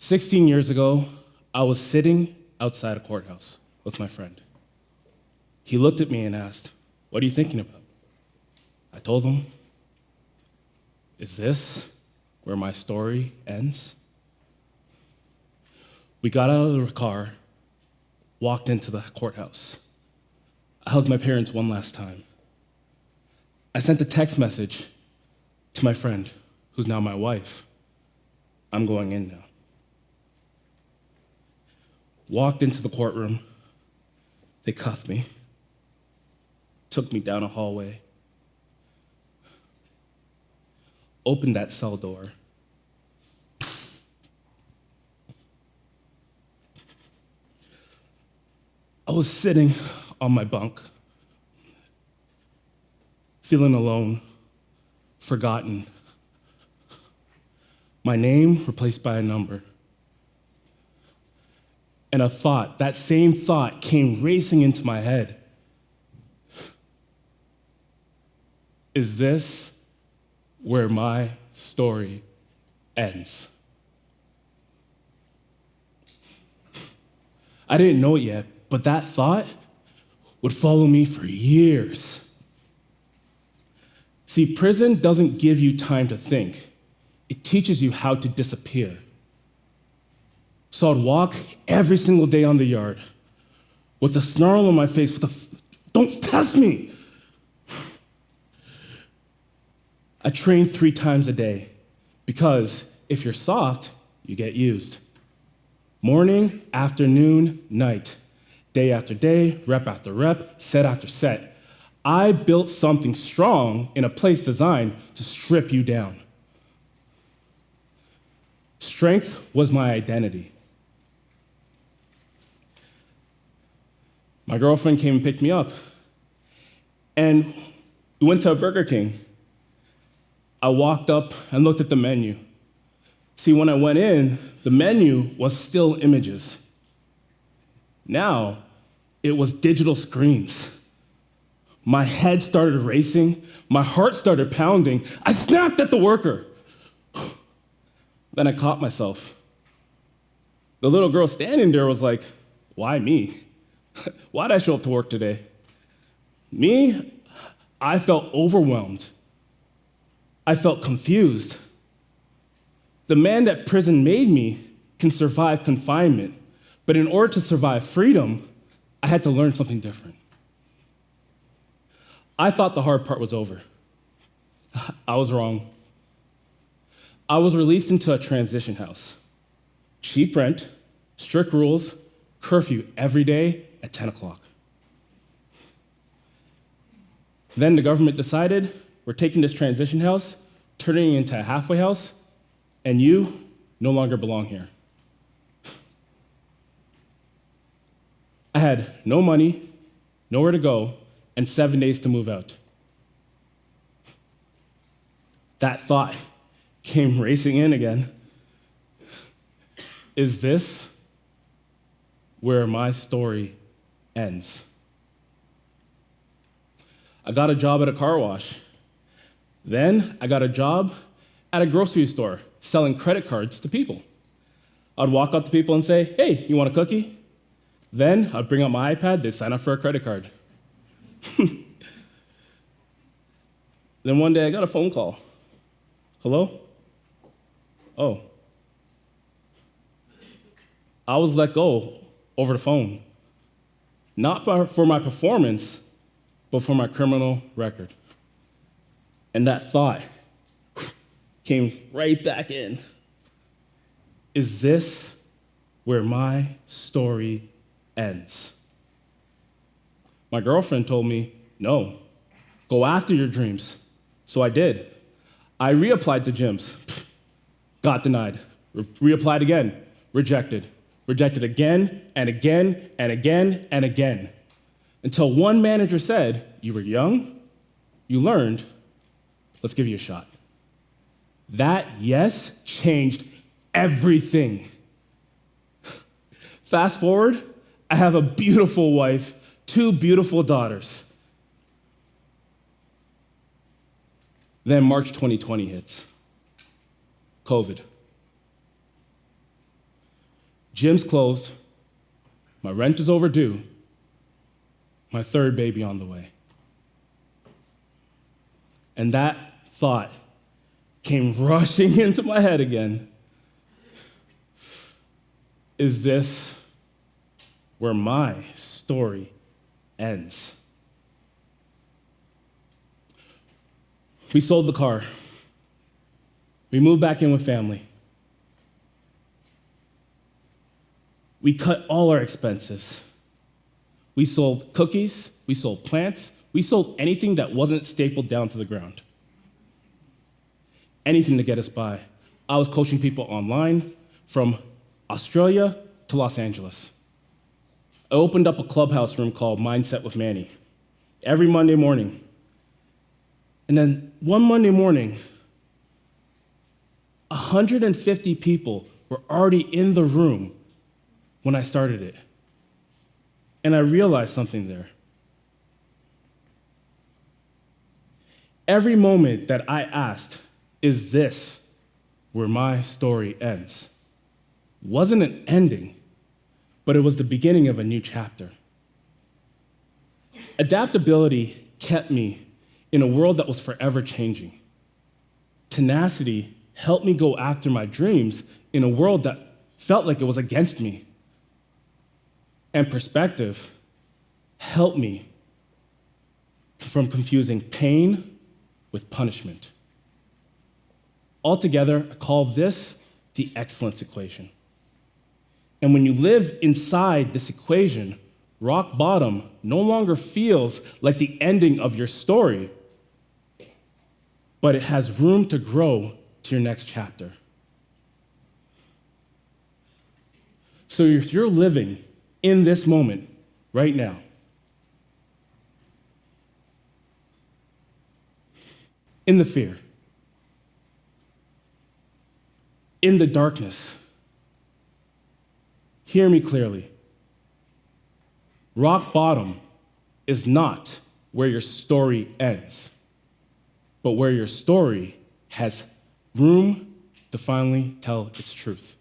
16 years ago, I was sitting outside a courthouse with my friend. He looked at me and asked, "What are you thinking about?" I told him, "Is this where my story ends?" We got out of the car, walked into the courthouse. I hugged my parents one last time. I sent a text message to my friend, who's now my wife. "I'm going in now." Walked into the courtroom. They cuffed me, took me down a hallway, opened that cell door. I was sitting on my bunk, feeling alone, forgotten. My name replaced by a number. And a thought, that same thought, came racing into my head. Is this where my story ends? I didn't know it yet, but that thought would follow me for years. See, prison doesn't give you time to think. It teaches you how to disappear. So I'd walk every single day on the yard with a snarl on my face, "Don't test me!" I trained 3 times a day because if you're soft, you get used. Morning, afternoon, night, day after day, rep after rep, set after set. I built something strong in a place designed to strip you down. Strength was my identity. My girlfriend came and picked me up, and we went to a Burger King. I walked up and looked at the menu. See, when I went in, the menu was still images. Now, it was digital screens. My head started racing, my heart started pounding. I snapped at the worker. Then I caught myself. The little girl standing there was like, "Why me? Why'd I show up to work today?" Me, I felt overwhelmed. I felt confused. The man that prison made me can survive confinement, but in order to survive freedom, I had to learn something different. I thought the hard part was over. I was wrong. I was released into a transition house. Cheap rent, strict rules, curfew every day at 10 o'clock. Then the government decided, we're taking this transition house, turning it into a halfway house, and you no longer belong here. I had no money, nowhere to go, and 7 days to move out. That thought came racing in again. Is this where my story ends? I got a job at a car wash. Then I got a job at a grocery store selling credit cards to people. I'd walk up to people and say, "Hey, you want a cookie?" Then I'd bring out my iPad, they'd sign up for a credit card. Then one day I got a phone call. "Hello? Oh." I was let go over the phone, not for my performance, but for my criminal record. And that thought came right back in. Is this where my story ends? My girlfriend told me, "No, go after your dreams." So I did. I reapplied to gyms, got denied. Reapplied again, rejected. Rejected again and again and again and again. Until one manager said, "You were young, you learned, let's give you a shot." That yes changed everything. Fast forward, I have a beautiful wife, 2 beautiful daughters. Then March 2020 hits. COVID. Gym's closed, my rent is overdue, my third baby on the way. And that thought came rushing into my head again. Is this where my story ends? We sold the car. We moved back in with family. We cut all our expenses. We sold cookies, we sold plants, we sold anything that wasn't stapled down to the ground. Anything to get us by. I was coaching people online from Australia to Los Angeles. I opened up a clubhouse room called Mindset with Manny every Monday morning. And then one Monday morning, 150 people were already in the room when I started it. And I realized something there. Every moment that I asked, is this where my story ends? Wasn't an ending, but it was the beginning of a new chapter. Adaptability kept me in a world that was forever changing. Tenacity helped me go after my dreams in a world that felt like it was against me. And perspective helped me from confusing pain with punishment. Altogether, I call this the excellence equation. And when you live inside this equation, rock bottom no longer feels like the ending of your story, but it has room to grow to your next chapter. So if you're living in this moment right now, in the fear, in the darkness, hear me clearly. Rock bottom is not where your story ends, but where your story has room to finally tell its truth.